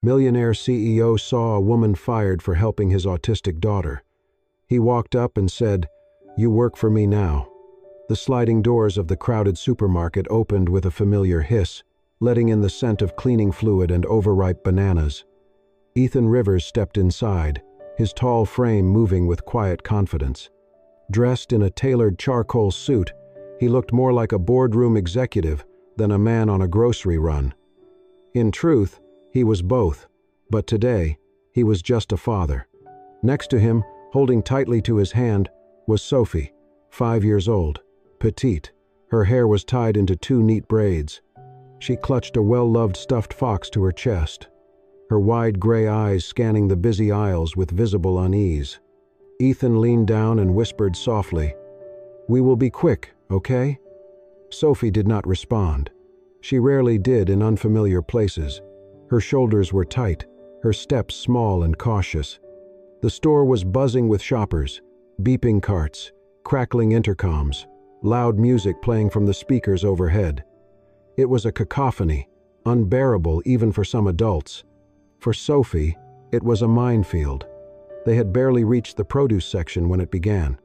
Millionaire CEO saw a woman fired for helping his autistic daughter. He walked up and said, "You work for me now." The sliding doors of the crowded supermarket opened with a familiar hiss, letting in the scent of cleaning fluid and overripe bananas. Ethan Rivers stepped inside, his tall frame moving with quiet confidence. Dressed in a tailored charcoal suit, he looked more like a boardroom executive than a man on a grocery run. In truth, he was both, but today, he was just a father. Next to him, holding tightly to his hand, was Sophie, 5 years old, petite. Her hair was tied into 2 neat braids. She clutched a well-loved stuffed fox to her chest, her wide gray eyes scanning the busy aisles with visible unease. Ethan leaned down and whispered softly, "We will be quick, okay?" Sophie did not respond. She rarely did in unfamiliar places. Her shoulders were tight, her steps small and cautious. The store was buzzing with shoppers, beeping carts, crackling intercoms, loud music playing from the speakers overhead. It was a cacophony, unbearable even for some adults. For Sophie, it was a minefield. They had barely reached the produce section when it began.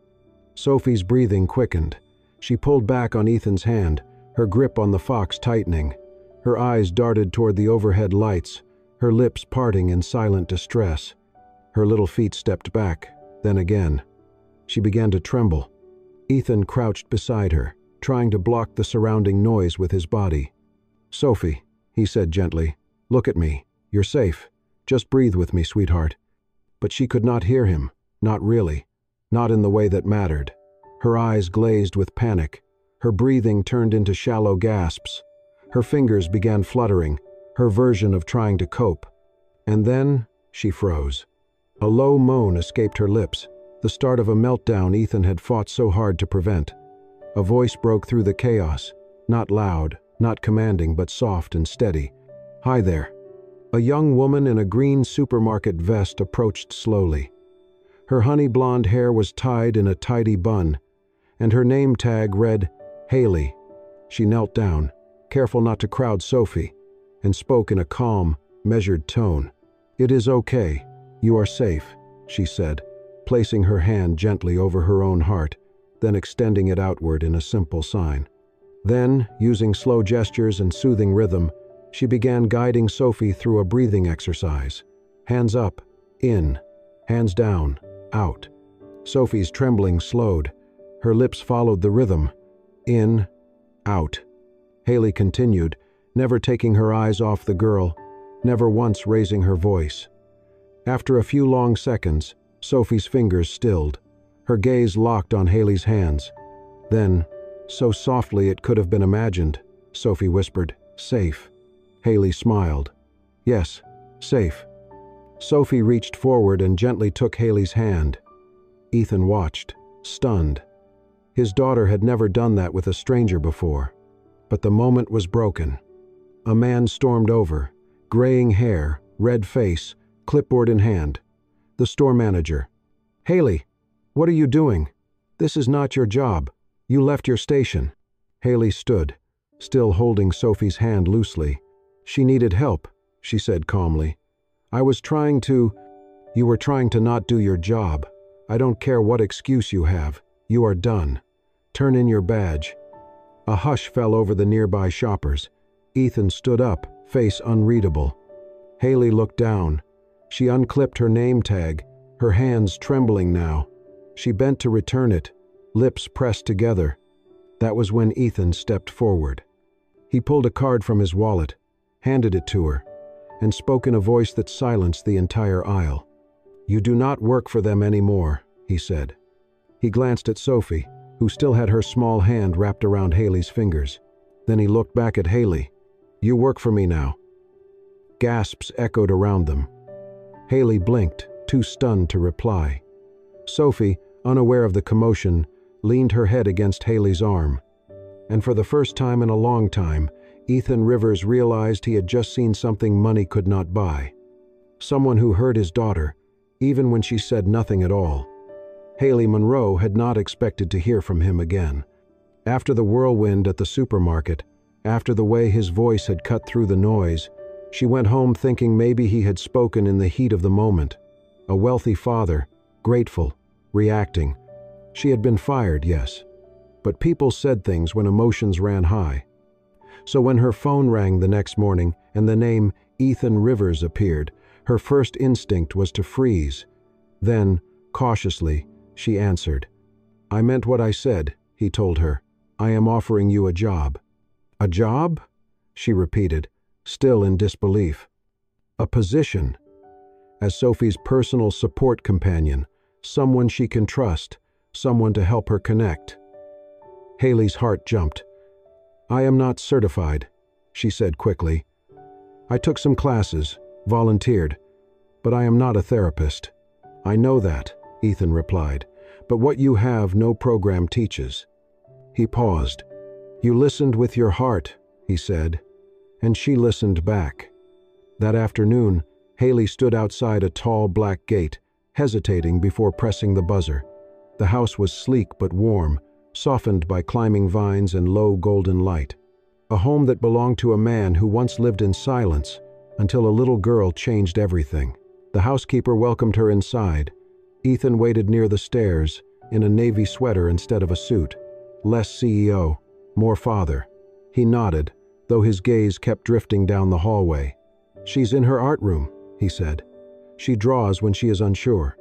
Sophie's breathing quickened. She pulled back on Ethan's hand, her grip on the fox tightening. Her eyes darted toward the overhead lights, her lips parting in silent distress. Her little feet stepped back, then again. She began to tremble. Ethan crouched beside her, trying to block the surrounding noise with his body. "Sophie," he said gently, "look at me. You're safe. Just breathe with me, sweetheart." But she could not hear him, not really, not in the way that mattered. Her eyes glazed with panic. Her breathing turned into shallow gasps. Her fingers began fluttering, her version of trying to cope. And then she froze. A low moan escaped her lips, the start of a meltdown Ethan had fought so hard to prevent. A voice broke through the chaos, not loud, not commanding, but soft and steady. "Hi there." A young woman in a green supermarket vest approached slowly. Her honey blonde hair was tied in a tidy bun, and her name tag read, "Haley." She knelt down, careful not to crowd Sophie, and spoke in a calm, measured tone. "It is okay. You are safe," she said, placing her hand gently over her own heart, then extending it outward in a simple sign. Then, using slow gestures and soothing rhythm, she began guiding Sophie through a breathing exercise. Hands up, in. Hands down, out. Sophie's trembling slowed. Her lips followed the rhythm. In, out. Haley continued, never taking her eyes off the girl, never once raising her voice. After a few long seconds, Sophie's fingers stilled. Her gaze locked on Haley's hands. Then, so softly it could have been imagined, Sophie whispered, "Safe." Haley smiled. "Yes, safe." Sophie reached forward and gently took Haley's hand. Ethan watched, stunned. His daughter had never done that with a stranger before. But the moment was broken. A man stormed over, graying hair, red face, clipboard in hand. The store manager. "Haley, what are you doing? This is not your job. You left your station." Haley stood, still holding Sophie's hand loosely. "She needed help," she said calmly. "I was trying to—" "You were trying to not do your job. I don't care what excuse you have. You are done. Turn in your badge." A hush fell over the nearby shoppers. Ethan stood up, face unreadable. Haley looked down. She unclipped her name tag, her hands trembling now. She bent to return it, lips pressed together. That was when Ethan stepped forward. He pulled a card from his wallet, handed it to her, and spoke in a voice that silenced the entire aisle. "You do not work for them anymore," he said. He glanced at Sophie, who still had her small hand wrapped around Haley's fingers. Then he looked back at Haley. "You work for me now." Gasps echoed around them. Haley blinked, too stunned to reply. Sophie, unaware of the commotion, leaned her head against Haley's arm. And for the first time in a long time, Ethan Rivers realized he had just seen something money could not buy. Someone who heard his daughter, even when she said nothing at all. Haley Monroe had not expected to hear from him again. After the whirlwind at the supermarket, after the way his voice had cut through the noise, She went home thinking maybe he had spoken in the heat of the moment. A wealthy father, grateful, reacting. She had been fired, yes. But people said things when emotions ran high. So when her phone rang the next morning and the name Ethan Rivers appeared, her first instinct was to freeze. Then, cautiously, she answered. "I meant what I said," he told her. "I am offering you a job." "A job?" she repeated, still in disbelief. "A position. As Sophie's personal support companion, someone she can trust, someone to help her connect." Haley's heart jumped. "I am not certified," she said quickly. "I took some classes, volunteered, but I am not a therapist." "I know that," Ethan replied, "but what you have no program teaches." He paused. "You listened with your heart," he said, and she listened back. That afternoon, Haley stood outside a tall black gate, hesitating before pressing the buzzer. The house was sleek but warm, softened by climbing vines and low golden light. A home that belonged to a man who once lived in silence until a little girl changed everything. The housekeeper welcomed her inside. Ethan waited near the stairs, in a navy sweater instead of a suit. Less CEO, more father. He nodded, though his gaze kept drifting down the hallway. "She's in her art room," he said. "She draws when she is unsure."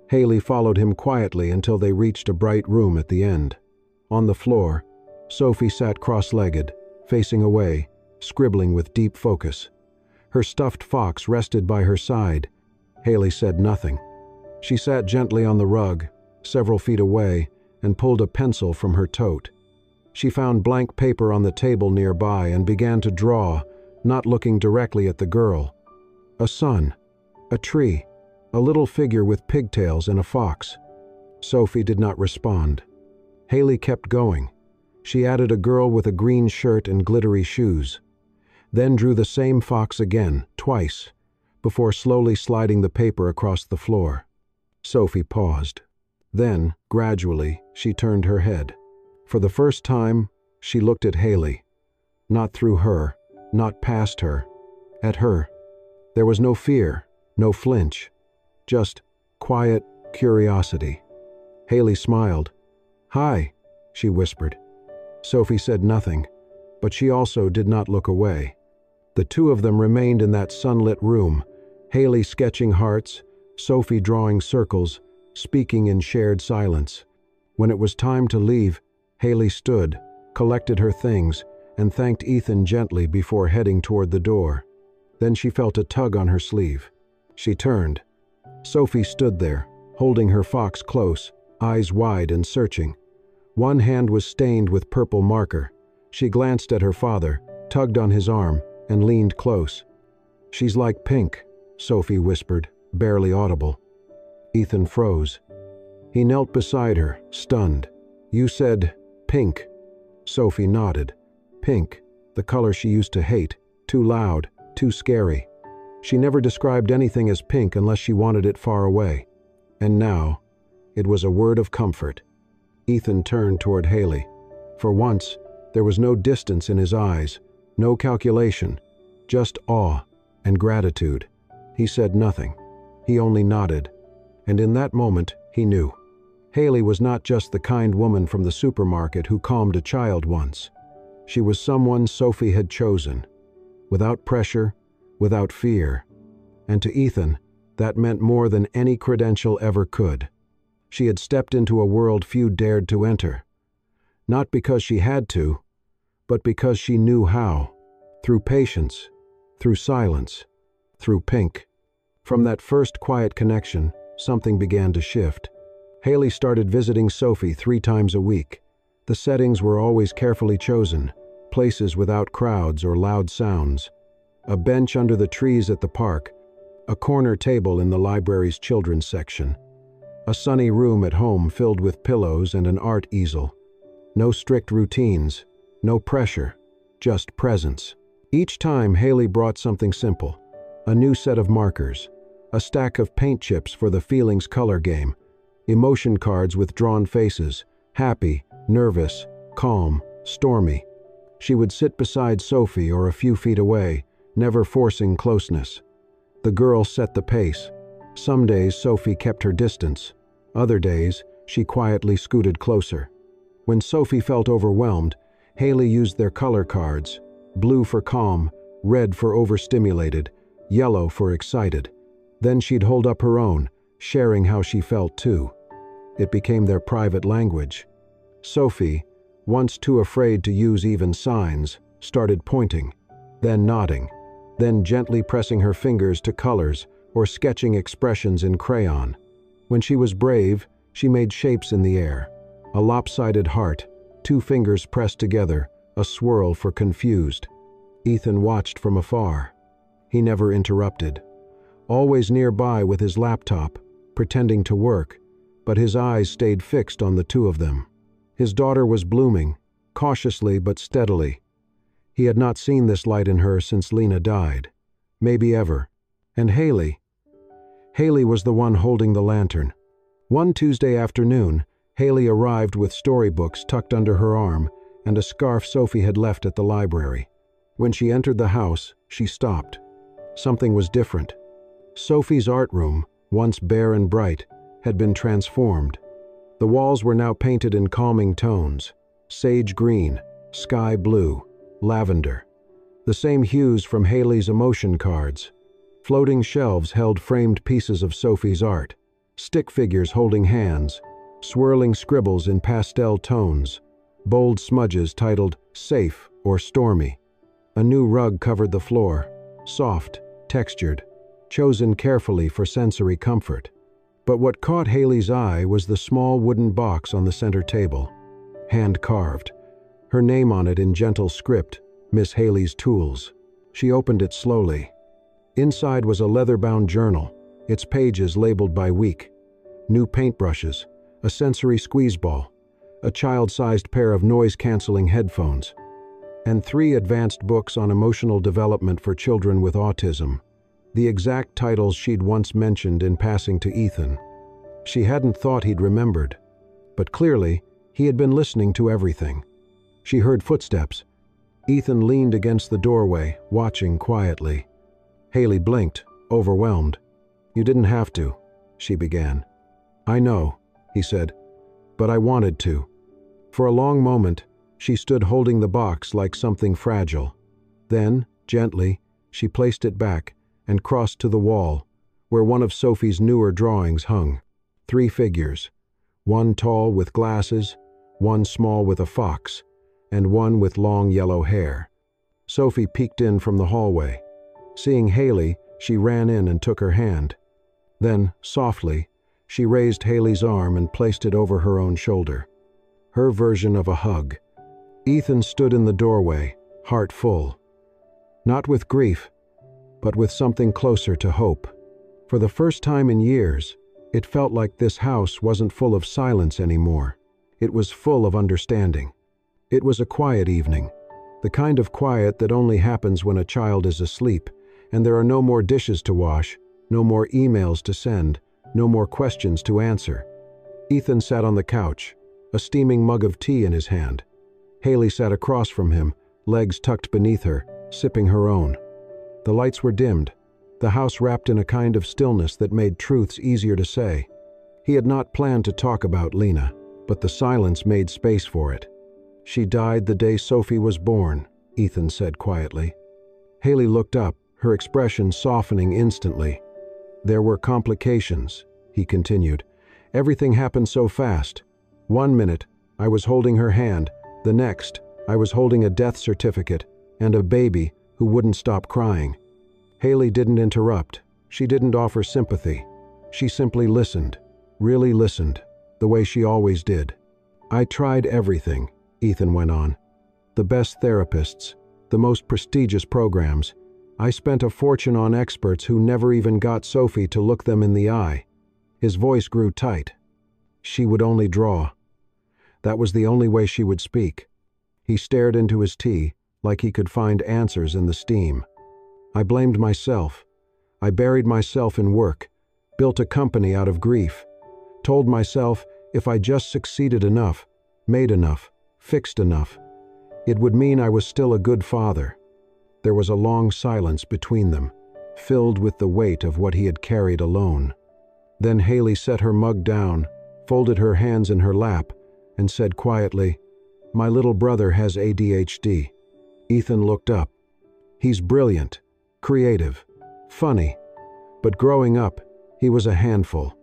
Haley followed him quietly until they reached a bright room at the end. On the floor, Sophie sat cross-legged, facing away, scribbling with deep focus. Her stuffed fox rested by her side. Haley said nothing. She sat gently on the rug, several feet away, and pulled a pencil from her tote. She found blank paper on the table nearby and began to draw, not looking directly at the girl. A sun, a tree, a little figure with pigtails and a fox. Sophie did not respond. Haley kept going. She added a girl with a green shirt and glittery shoes. Then drew the same fox again, twice, before slowly sliding the paper across the floor. Sophie paused. Then, gradually, she turned her head. For the first time, she looked at Haley. Not through her, not past her, at her. There was no fear, no flinch, just quiet curiosity. Haley smiled. "Hi," she whispered. Sophie said nothing, but she also did not look away. The two of them remained in that sunlit room, Haley sketching hearts, Sophie drawing circles, speaking in shared silence. When it was time to leave, Haley stood, collected her things, and thanked Ethan gently before heading toward the door. Then she felt a tug on her sleeve. She turned. Sophie stood there, holding her fox close, eyes wide and searching. One hand was stained with purple marker. She glanced at her father, tugged on his arm, and leaned close. "She's like Pink," Sophie whispered, barely audible. Ethan froze. He knelt beside her, stunned. "You said pink." Sophie nodded. Pink, the color she used to hate, too loud, too scary. She never described anything as pink unless she wanted it far away. And now, it was a word of comfort. Ethan turned toward Haley. For once, there was no distance in his eyes, no calculation, just awe and gratitude. He said nothing. He only nodded. And in that moment, he knew. Haley was not just the kind woman from the supermarket who calmed a child once. She was someone Sophie had chosen, without pressure, without fear. And to Ethan, that meant more than any credential ever could. She had stepped into a world few dared to enter. Not because she had to, but because she knew how. Through patience, through silence, through Pink. From that first quiet connection, something began to shift. Haley started visiting Sophie 3 times a week. The settings were always carefully chosen, places without crowds or loud sounds. A bench under the trees at the park, a corner table in the library's children's section, a sunny room at home filled with pillows and an art easel. No strict routines, no pressure, just presence. Each time Haley brought something simple, a new set of markers, a stack of paint chips for the feelings color game, emotion cards with drawn faces, happy, nervous, calm, stormy. She would sit beside Sophie or a few feet away, never forcing closeness. The girl set the pace. Some days Sophie kept her distance. Other days, she quietly scooted closer. When Sophie felt overwhelmed, Haley used their color cards: blue for calm, red for overstimulated, yellow for excited. Then she'd hold up her own, sharing how she felt too. It became their private language. Sophie, once too afraid to use even signs, started pointing, then nodding, then gently pressing her fingers to colors or sketching expressions in crayon. When she was brave, she made shapes in the air. A lopsided heart, two fingers pressed together, a swirl for confused. Ethan watched from afar. He never interrupted. Always nearby with his laptop, pretending to work, but his eyes stayed fixed on the two of them. His daughter was blooming, cautiously but steadily. He had not seen this light in her since Lena died. Maybe ever. And Haley? Haley was the one holding the lantern. One Tuesday afternoon, Haley arrived with storybooks tucked under her arm and a scarf Sophie had left at the library. When she entered the house, she stopped. Something was different. Sophie's art room, once bare and bright, had been transformed. The walls were now painted in calming tones: sage green, sky blue, lavender. The same hues from Haley's emotion cards. Floating shelves held framed pieces of Sophie's art, stick figures holding hands, swirling scribbles in pastel tones, bold smudges titled "Safe" or "Stormy." A new rug covered the floor, soft, textured, chosen carefully for sensory comfort. But what caught Haley's eye was the small wooden box on the center table. Hand-carved. Her name on it in gentle script, Miss Haley's Tools. She opened it slowly. Inside was a leather-bound journal, its pages labeled by week. New paintbrushes, a sensory squeeze ball, a child-sized pair of noise-canceling headphones, and 3 advanced books on emotional development for children with autism, the exact titles she'd once mentioned in passing to Ethan. She hadn't thought he'd remembered, but clearly, he had been listening to everything. She heard footsteps. Ethan leaned against the doorway, watching quietly. Haley blinked, overwhelmed. "You didn't have to," she began. "I know," he said, "but I wanted to." For a long moment, she stood holding the box like something fragile. Then, gently, she placed it back and crossed to the wall, where one of Sophie's newer drawings hung. 3 figures, one tall with glasses, one small with a fox, and one with long yellow hair. Sophie peeked in from the hallway. Seeing Haley, she ran in and took her hand. Then, softly, she raised Haley's arm and placed it over her own shoulder. Her version of a hug. Ethan stood in the doorway, heart full. Not with grief, but with something closer to hope. For the first time in years, it felt like this house wasn't full of silence anymore. It was full of understanding. It was a quiet evening, the kind of quiet that only happens when a child is asleep, and there are no more dishes to wash, no more emails to send, no more questions to answer. Ethan sat on the couch, a steaming mug of tea in his hand. Haley sat across from him, legs tucked beneath her, sipping her own. The lights were dimmed, the house wrapped in a kind of stillness that made truths easier to say. He had not planned to talk about Lena, but the silence made space for it. "She died the day Sophie was born," Ethan said quietly. Haley looked up, her expression softening instantly. "There were complications," he continued. "Everything happened so fast. One minute, I was holding her hand. The next, I was holding a death certificate and a baby who wouldn't stop crying." Haley didn't interrupt. She didn't offer sympathy. She simply listened, really listened, the way she always did. "I tried everything," Ethan went on. "The best therapists, the most prestigious programs. I spent a fortune on experts who never even got Sophie to look them in the eye." His voice grew tight. She would only draw. That was the only way she would speak. He stared into his tea, like he could find answers in the steam. "I blamed myself. I buried myself in work, built a company out of grief, told myself if I just succeeded enough, made enough, fixed enough, it would mean I was still a good father. There was a long silence between them, filled with the weight of what he had carried alone. Then Haley set her mug down, folded her hands in her lap, and said quietly, "My little brother has ADHD." Ethan looked up. "He's brilliant, creative, funny, but growing up, he was a handful."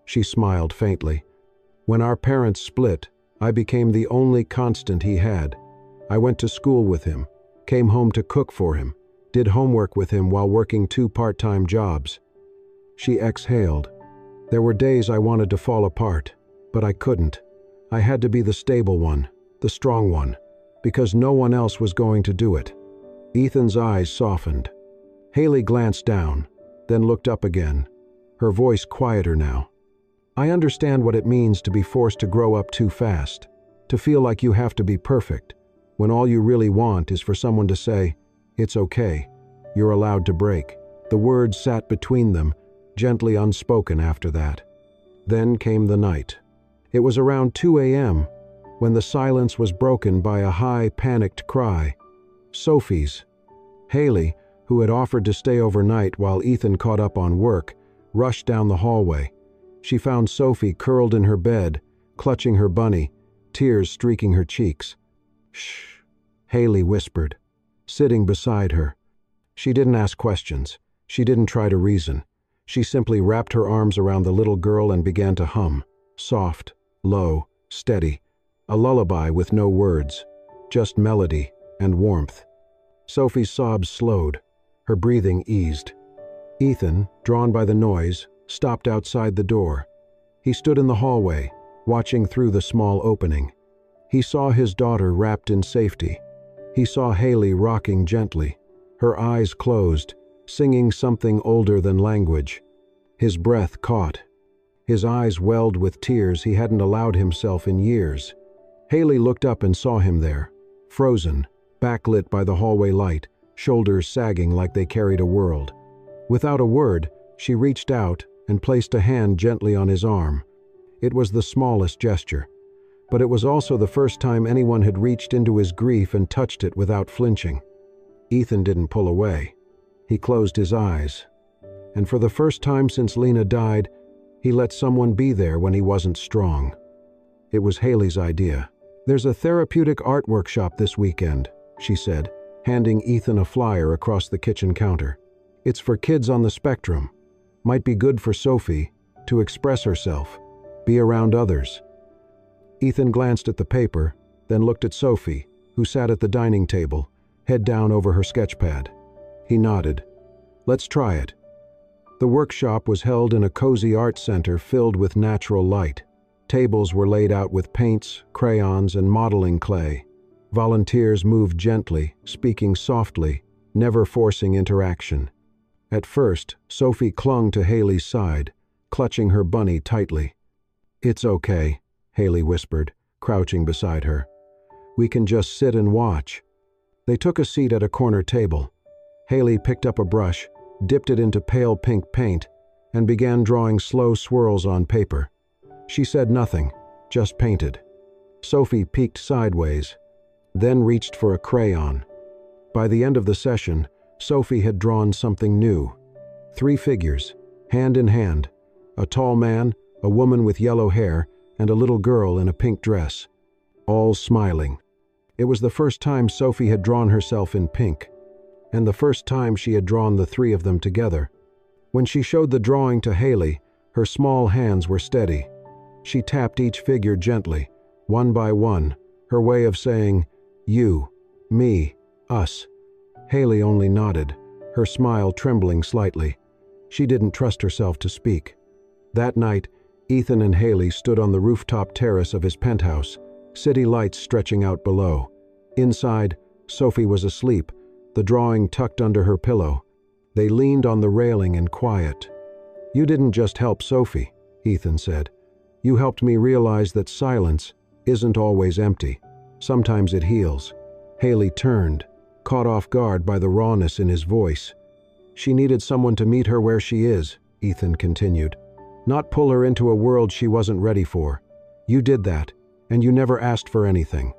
She smiled faintly. "When our parents split, I became the only constant he had. I went to school with him, came home to cook for him, did homework with him while working 2 part-time jobs." She exhaled. "There were days I wanted to fall apart, but I couldn't. I had to be the stable one, the strong one, because no one else was going to do it." Ethan's eyes softened. Haley glanced down, then looked up again, her voice quieter now. "I understand what it means to be forced to grow up too fast, to feel like you have to be perfect, when all you really want is for someone to say, 'It's okay, you're allowed to break.'" The words sat between them, gently unspoken after that. Then came the night. It was around 2 a.m. when the silence was broken by a high, panicked cry. Sophie's. Haley, who had offered to stay overnight while Ethan caught up on work, rushed down the hallway. She found Sophie curled in her bed, clutching her bunny, tears streaking her cheeks. "Shh," Haley whispered, sitting beside her. She didn't ask questions. She didn't try to reason. She simply wrapped her arms around the little girl and began to hum, soft, low, steady, a lullaby with no words, just melody and warmth. Sophie's sobs slowed, her breathing eased. Ethan, drawn by the noise, stopped outside the door. He stood in the hallway, watching through the small opening. He saw his daughter wrapped in safety. He saw Haley rocking gently, her eyes closed, singing something older than language. His breath caught. His eyes welled with tears he hadn't allowed himself in years. Haley looked up and saw him there, frozen, backlit by the hallway light, shoulders sagging like they carried a world. Without a word, she reached out and placed a hand gently on his arm. It was the smallest gesture, but it was also the first time anyone had reached into his grief and touched it without flinching. Ethan didn't pull away. He closed his eyes. And for the first time since Lena died, he let someone be there when he wasn't strong. It was Haley's idea. "There's a therapeutic art workshop this weekend," she said, handing Ethan a flyer across the kitchen counter. "It's for kids on the spectrum. Might be good for Sophie to express herself, be around others." Ethan glanced at the paper, then looked at Sophie, who sat at the dining table, head down over her sketchpad. He nodded. "Let's try it." The workshop was held in a cozy art center filled with natural light. Tables were laid out with paints, crayons, and modeling clay. Volunteers moved gently, speaking softly, never forcing interaction. At first, Sophie clung to Haley's side, clutching her bunny tightly. "It's okay," Haley whispered, crouching beside her. "We can just sit and watch." They took a seat at a corner table. Haley picked up a brush, dipped it into pale pink paint, and began drawing slow swirls on paper. She said nothing, just painted. Sophie peeked sideways, then reached for a crayon. By the end of the session, Sophie had drawn something new. 3 figures, hand in hand, a tall man, a woman with yellow hair, and a little girl in a pink dress, all smiling. It was the first time Sophie had drawn herself in pink, and the first time she had drawn the 3 of them together. When she showed the drawing to Haley, her small hands were steady. She tapped each figure gently, one by one, her way of saying, "You, me, us." Haley only nodded, her smile trembling slightly. She didn't trust herself to speak. That night, Ethan and Haley stood on the rooftop terrace of his penthouse, city lights stretching out below. Inside, Sophie was asleep, the drawing tucked under her pillow. They leaned on the railing in quiet. "You didn't just help Sophie," Ethan said. "You helped me realize that silence isn't always empty. Sometimes it heals." Haley turned, caught off guard by the rawness in his voice. "She needed someone to meet her where she is," Ethan continued. "Not pull her into a world she wasn't ready for. You did that, and you never asked for anything."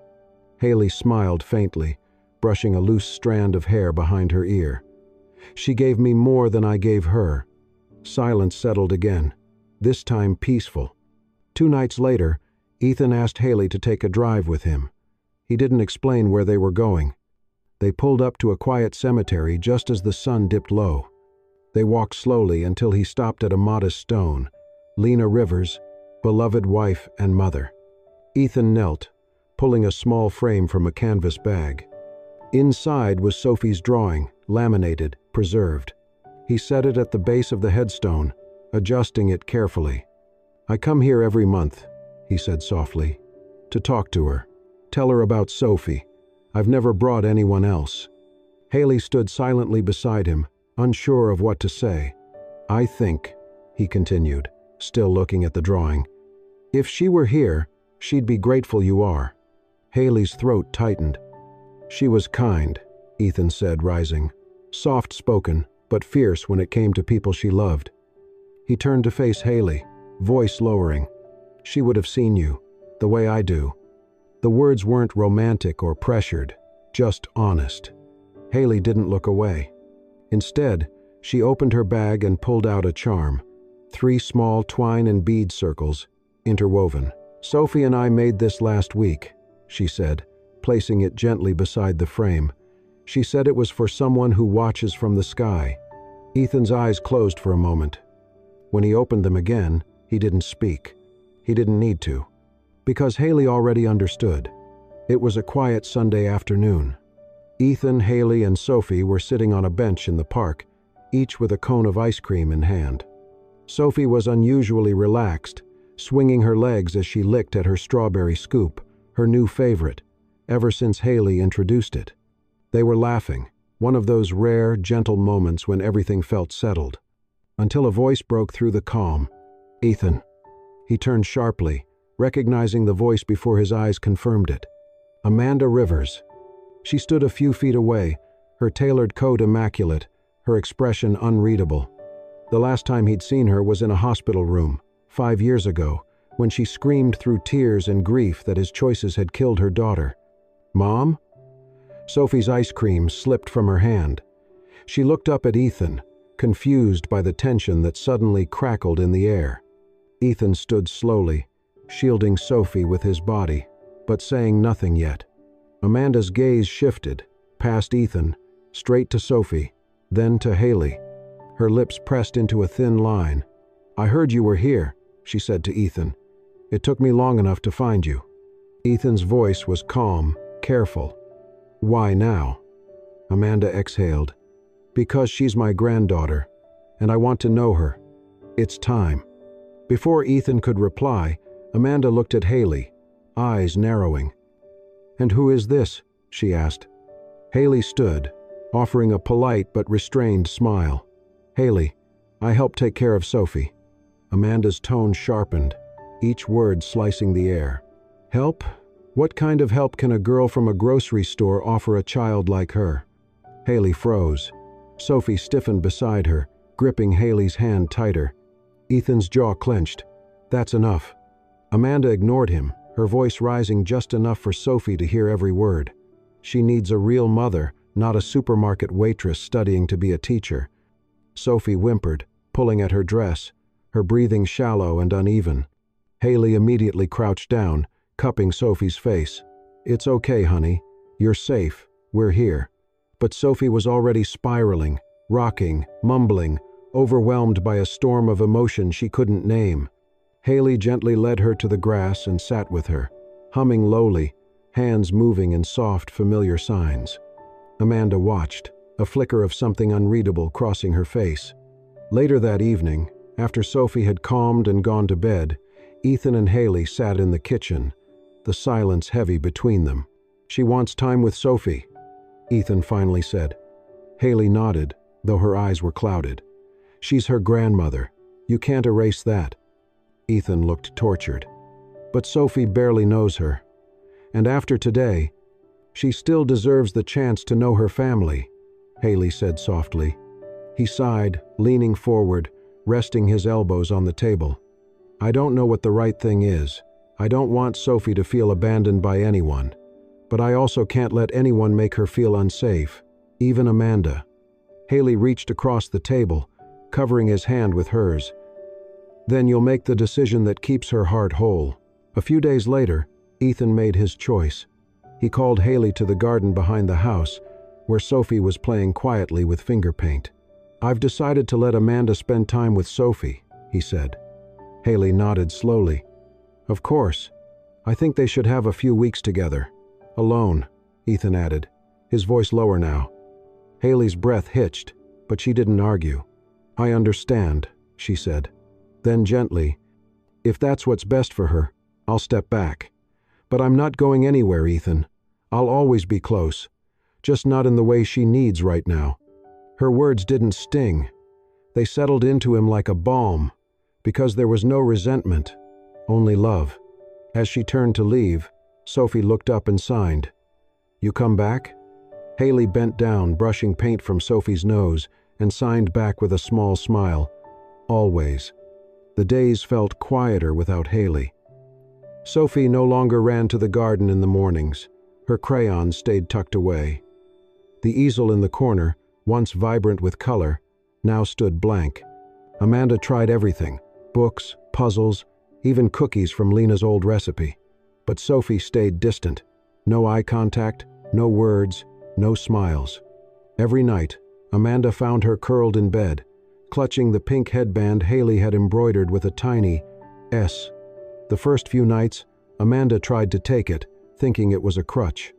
Haley smiled faintly, brushing a loose strand of hair behind her ear. She gave me more than I gave her. Silence settled again, this time peaceful. 2 nights later, Ethan asked Haley to take a drive with him. He didn't explain where they were going. They pulled up to a quiet cemetery just as the sun dipped low. They walked slowly until he stopped at a modest stone, Lena Rivers, beloved wife and mother. Ethan knelt, pulling a small frame from a canvas bag. Inside was Sophie's drawing, laminated, preserved. He set it at the base of the headstone, adjusting it carefully. "I come here every month," he said softly, "to talk to her, tell her about Sophie. I've never brought anyone else." Haley stood silently beside him, unsure of what to say. "I think," he continued, still looking at the drawing, "if she were here, she'd be grateful you are." Haley's throat tightened. "She was kind," Ethan said, rising. "Soft-spoken, but fierce when it came to people she loved." He turned to face Haley, voice lowering. "She would have seen you, the way I do." The words weren't romantic or pressured, just honest. Haley didn't look away. Instead, she opened her bag and pulled out a charm, 3 small twine and bead circles, interwoven. "Sophie and I made this last week," she said, placing it gently beside the frame. "She said it was for someone who watches from the sky." Ethan's eyes closed for a moment. When he opened them again, he didn't speak. He didn't need to, because Haley already understood. It was a quiet Sunday afternoon. Ethan, Haley, and Sophie were sitting on a bench in the park, each with a cone of ice cream in hand. Sophie was unusually relaxed, swinging her legs as she licked at her strawberry scoop, her new favorite, ever since Haley introduced it. They were laughing, one of those rare, gentle moments when everything felt settled. Until a voice broke through the calm. "Ethan." He turned sharply, recognizing the voice before his eyes confirmed it. Amanda Rivers. She stood a few feet away, her tailored coat immaculate, her expression unreadable. The last time he'd seen her was in a hospital room, 5 years ago, when she screamed through tears and grief that his choices had killed her daughter. "Mom?" Sophie's ice cream slipped from her hand. She looked up at Ethan, confused by the tension that suddenly crackled in the air. Ethan stood slowly, shielding Sophie with his body, but saying nothing yet. Amanda's gaze shifted, past Ethan, straight to Sophie, then to Haley. Her lips pressed into a thin line. "I heard you were here," she said to Ethan. "It took me long enough to find you." Ethan's voice was calm, careful. "Why now?" Amanda exhaled. "Because she's my granddaughter, and I want to know her. It's time." Before Ethan could reply, Amanda looked at Haley, eyes narrowing. "And who is this?" she asked. Haley stood, offering a polite but restrained smile. "Haley, I help take care of Sophie." Amanda's tone sharpened, each word slicing the air. "Help? What kind of help can a girl from a grocery store offer a child like her?" Haley froze. Sophie stiffened beside her, gripping Haley's hand tighter. Ethan's jaw clenched. "That's enough." Amanda ignored him, her voice rising just enough for Sophie to hear every word. "She needs a real mother, not a supermarket waitress studying to be a teacher." Sophie whimpered, pulling at her dress, her breathing shallow and uneven. Haley immediately crouched down, cupping Sophie's face. "It's okay, honey. You're safe. We're here." But Sophie was already spiraling, rocking, mumbling, overwhelmed by a storm of emotion she couldn't name. Haley gently led her to the grass and sat with her, humming lowly, hands moving in soft, familiar signs. Amanda watched, a flicker of something unreadable crossing her face. Later that evening, after Sophie had calmed and gone to bed, Ethan and Haley sat in the kitchen, the silence heavy between them. "She wants time with Sophie," Ethan finally said. Haley nodded, though her eyes were clouded. "She's her grandmother. You can't erase that." Ethan looked tortured. "But Sophie barely knows her. And after today, she still deserves the chance to know her family," Haley said softly. He sighed, leaning forward, resting his elbows on the table. "I don't know what the right thing is. I don't want Sophie to feel abandoned by anyone. But I also can't let anyone make her feel unsafe, even Amanda." Haley reached across the table, covering his hand with hers. "Then you'll make the decision that keeps her heart whole." A few days later, Ethan made his choice. He called Haley to the garden behind the house, where Sophie was playing quietly with finger paint. "I've decided to let Amanda spend time with Sophie," he said. Haley nodded slowly. "Of course. I think they should have a few weeks together. Alone," Ethan added, his voice lower now. Haley's breath hitched, but she didn't argue. "I understand," she said. Then gently, "If that's what's best for her, I'll step back. But I'm not going anywhere, Ethan. I'll always be close, just not in the way she needs right now." Her words didn't sting. They settled into him like a balm, because there was no resentment, only love. As she turned to leave, Sophie looked up and signed. "You come back?" Haley bent down, brushing paint from Sophie's nose, and signed back with a small smile. "Always." The days felt quieter without Haley. Sophie no longer ran to the garden in the mornings. Her crayons stayed tucked away. The easel in the corner, once vibrant with color, now stood blank. Amanda tried everything: books, puzzles, even cookies from Lena's old recipe. But Sophie stayed distant. No eye contact, no words, no smiles. Every night, Amanda found her curled in bed, clutching the pink headband Haley had embroidered with a tiny S. The first few nights, Amanda tried to take it, thinking it was a crutch.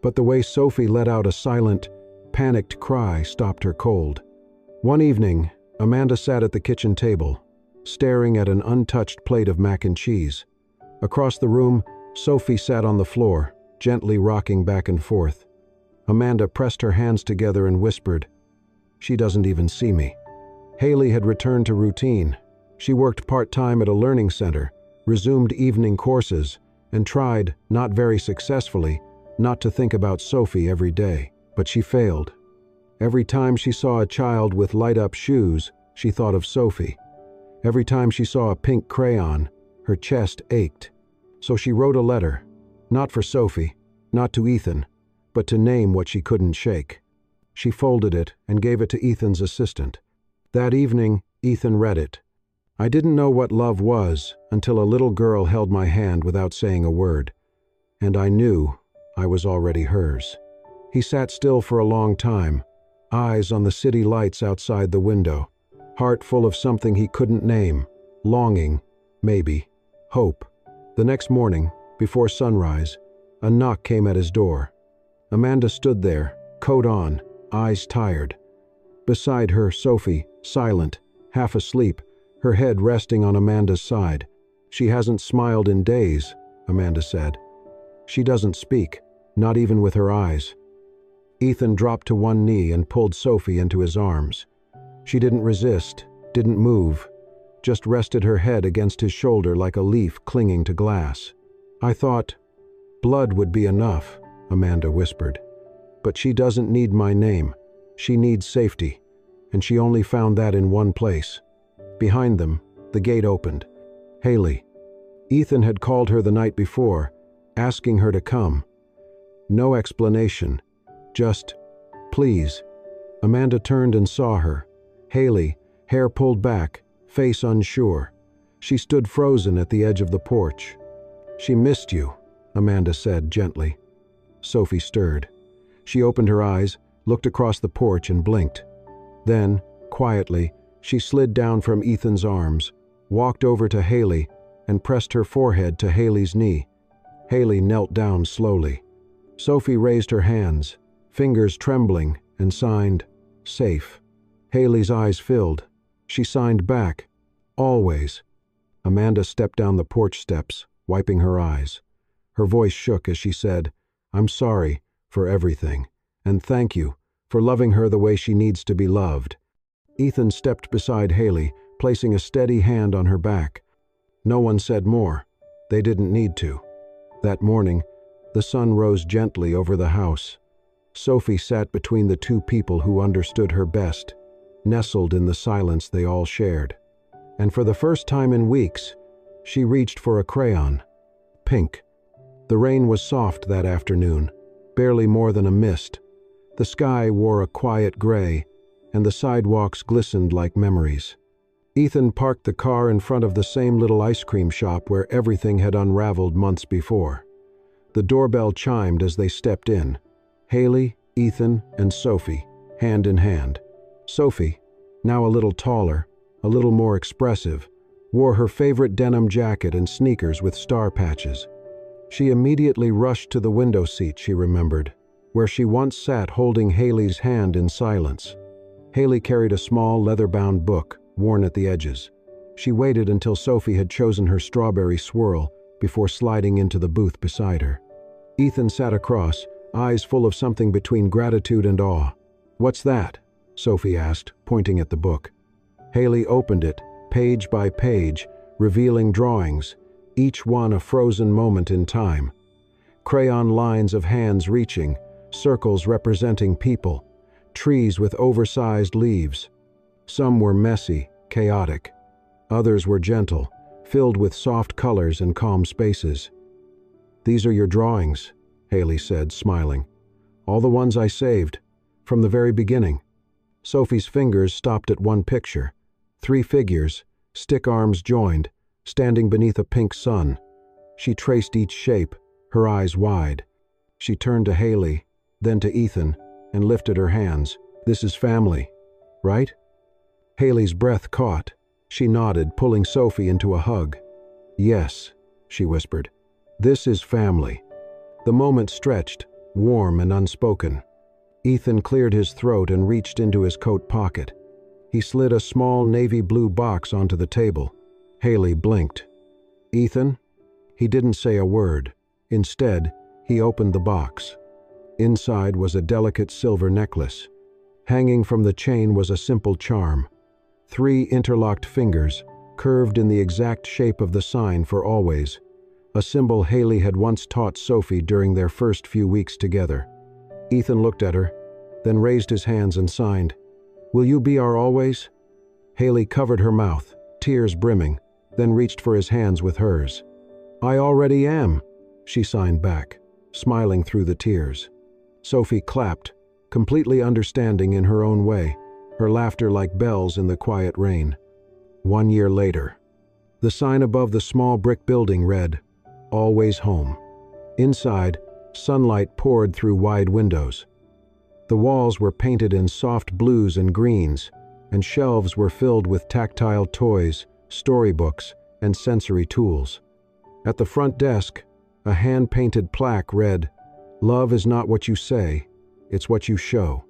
But the way Sophie let out a silent, panicked cry stopped her cold. One evening, Amanda sat at the kitchen table, staring at an untouched plate of mac and cheese. Across the room, Sophie sat on the floor, gently rocking back and forth. Amanda pressed her hands together and whispered, "She doesn't even see me." Haley had returned to routine. She worked part-time at a learning center, resumed evening courses, and tried, not very successfully, not to think about Sophie every day. But she failed. Every time she saw a child with light-up shoes, she thought of Sophie. Every time she saw a pink crayon, her chest ached. So she wrote a letter, not for Sophie, not to Ethan, but to name what she couldn't shake. She folded it and gave it to Ethan's assistant. That evening, Ethan read it. "I didn't know what love was until a little girl held my hand without saying a word, and I knew I was already hers." He sat still for a long time, eyes on the city lights outside the window, heart full of something he couldn't name, longing, maybe, hope. The next morning, before sunrise, a knock came at his door. Amanda stood there, coat on, eyes tired. Beside her, Sophie, silent, half asleep, her head resting on Amanda's side. "She hasn't smiled in days," Amanda said. "She doesn't speak, not even with her eyes." Ethan dropped to one knee and pulled Sophie into his arms. She didn't resist, didn't move, just rested her head against his shoulder like a leaf clinging to glass. "I thought blood would be enough," Amanda whispered. "But she doesn't need my name. She needs safety, and she only found that in one place." Behind them, the gate opened. Haley. Ethan had called her the night before, asking her to come. No explanation, just, "Please." Amanda turned and saw her. Haley, hair pulled back, face unsure. She stood frozen at the edge of the porch. "She missed you," Amanda said gently. Sophie stirred. She opened her eyes, looked across the porch and blinked. Then, quietly, she slid down from Ethan's arms, walked over to Haley, and pressed her forehead to Haley's knee. Haley knelt down slowly. Sophie raised her hands, fingers trembling, and signed, "Safe." Haley's eyes filled. She signed back, "Always." Amanda stepped down the porch steps, wiping her eyes. Her voice shook as she said, "I'm sorry for everything, and thank you for loving her the way she needs to be loved." Ethan stepped beside Haley, placing a steady hand on her back. No one said more. They didn't need to. That morning, the sun rose gently over the house. Sophie sat between the two people who understood her best, nestled in the silence they all shared. And for the first time in weeks, she reached for a crayon. Pink. The rain was soft that afternoon, barely more than a mist. The sky wore a quiet gray, and the sidewalks glistened like memories. Ethan parked the car in front of the same little ice cream shop where everything had unraveled months before. The doorbell chimed as they stepped in. Haley, Ethan, and Sophie, hand in hand. Sophie, now a little taller, a little more expressive, wore her favorite denim jacket and sneakers with star patches. She immediately rushed to the window seat, she remembered, where she once sat holding Haley's hand in silence. Haley carried a small leather-bound book, worn at the edges. She waited until Sophie had chosen her strawberry swirl before sliding into the booth beside her. Ethan sat across, eyes full of something between gratitude and awe. "What's that?" Sophie asked, pointing at the book. Haley opened it, page by page, revealing drawings, each one a frozen moment in time. Crayon lines of hands reaching, circles representing people, trees with oversized leaves. Some were messy, chaotic. Others were gentle, filled with soft colors and calm spaces. "These are your drawings," Haley said, smiling. "All the ones I saved, from the very beginning." Sophie's fingers stopped at one picture. 3 figures, stick arms joined, standing beneath a pink sun. She traced each shape, her eyes wide. She turned to Haley, then to Ethan, and lifted her hands. "This is family, right?" Haley's breath caught. She nodded, pulling Sophie into a hug. "Yes," she whispered. "This is family." The moment stretched, warm and unspoken. Ethan cleared his throat and reached into his coat pocket. He slid a small navy blue box onto the table. Haley blinked. "Ethan?" He didn't say a word. Instead, he opened the box. Inside was a delicate silver necklace. Hanging from the chain was a simple charm. 3 interlocked fingers, curved in the exact shape of the sign for always, a symbol Haley had once taught Sophie during their first few weeks together. Ethan looked at her, then raised his hands and signed, "Will you be our always?" Haley covered her mouth, tears brimming, then reached for his hands with hers. "I already am," she signed back, smiling through the tears. Sophie clapped, completely understanding in her own way, her laughter like bells in the quiet rain. 1 year later. The sign above the small brick building read, "Always Home." Inside, sunlight poured through wide windows. The walls were painted in soft blues and greens, and shelves were filled with tactile toys, storybooks, and sensory tools. At the front desk, a hand-painted plaque read, "Love is not what you say, it's what you show."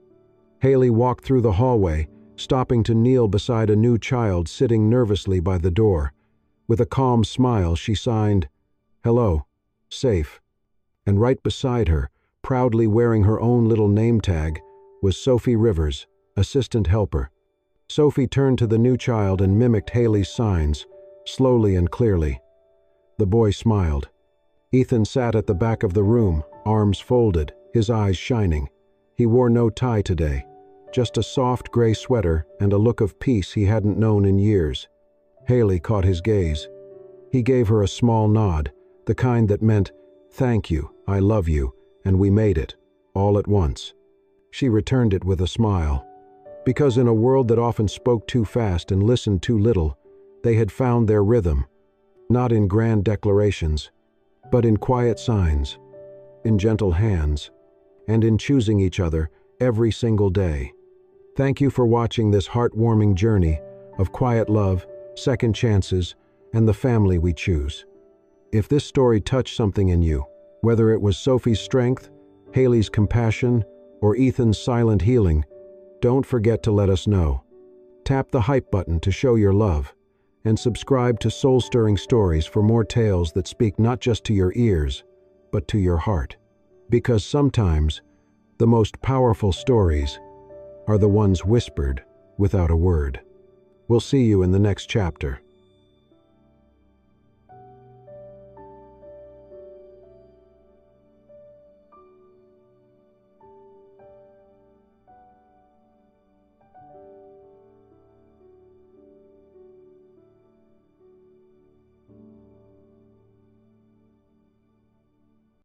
Haley walked through the hallway, stopping to kneel beside a new child sitting nervously by the door. With a calm smile, she signed, "Hello, safe." And right beside her, proudly wearing her own little name tag, was Sophie Rivers, assistant helper. Sophie turned to the new child and mimicked Haley's signs, slowly and clearly. The boy smiled. Ethan sat at the back of the room, arms folded, his eyes shining. He wore no tie today, just a soft gray sweater and a look of peace he hadn't known in years. Haley caught his gaze. He gave her a small nod, the kind that meant, "Thank you, I love you, and we made it, all at once." She returned it with a smile. Because in a world that often spoke too fast and listened too little, they had found their rhythm, not in grand declarations, but in quiet signs, in gentle hands, and in choosing each other every single day. Thank you for watching this heartwarming journey of quiet love, second chances, and the family we choose. If this story touched something in you, whether it was Sophie's strength, Haley's compassion, or Ethan's silent healing, don't forget to let us know. Tap the hype button to show your love, and subscribe to Soul-Stirring Stories for more tales that speak not just to your ears, but to your heart. Because sometimes, the most powerful stories are the ones whispered without a word. We'll see you in the next chapter.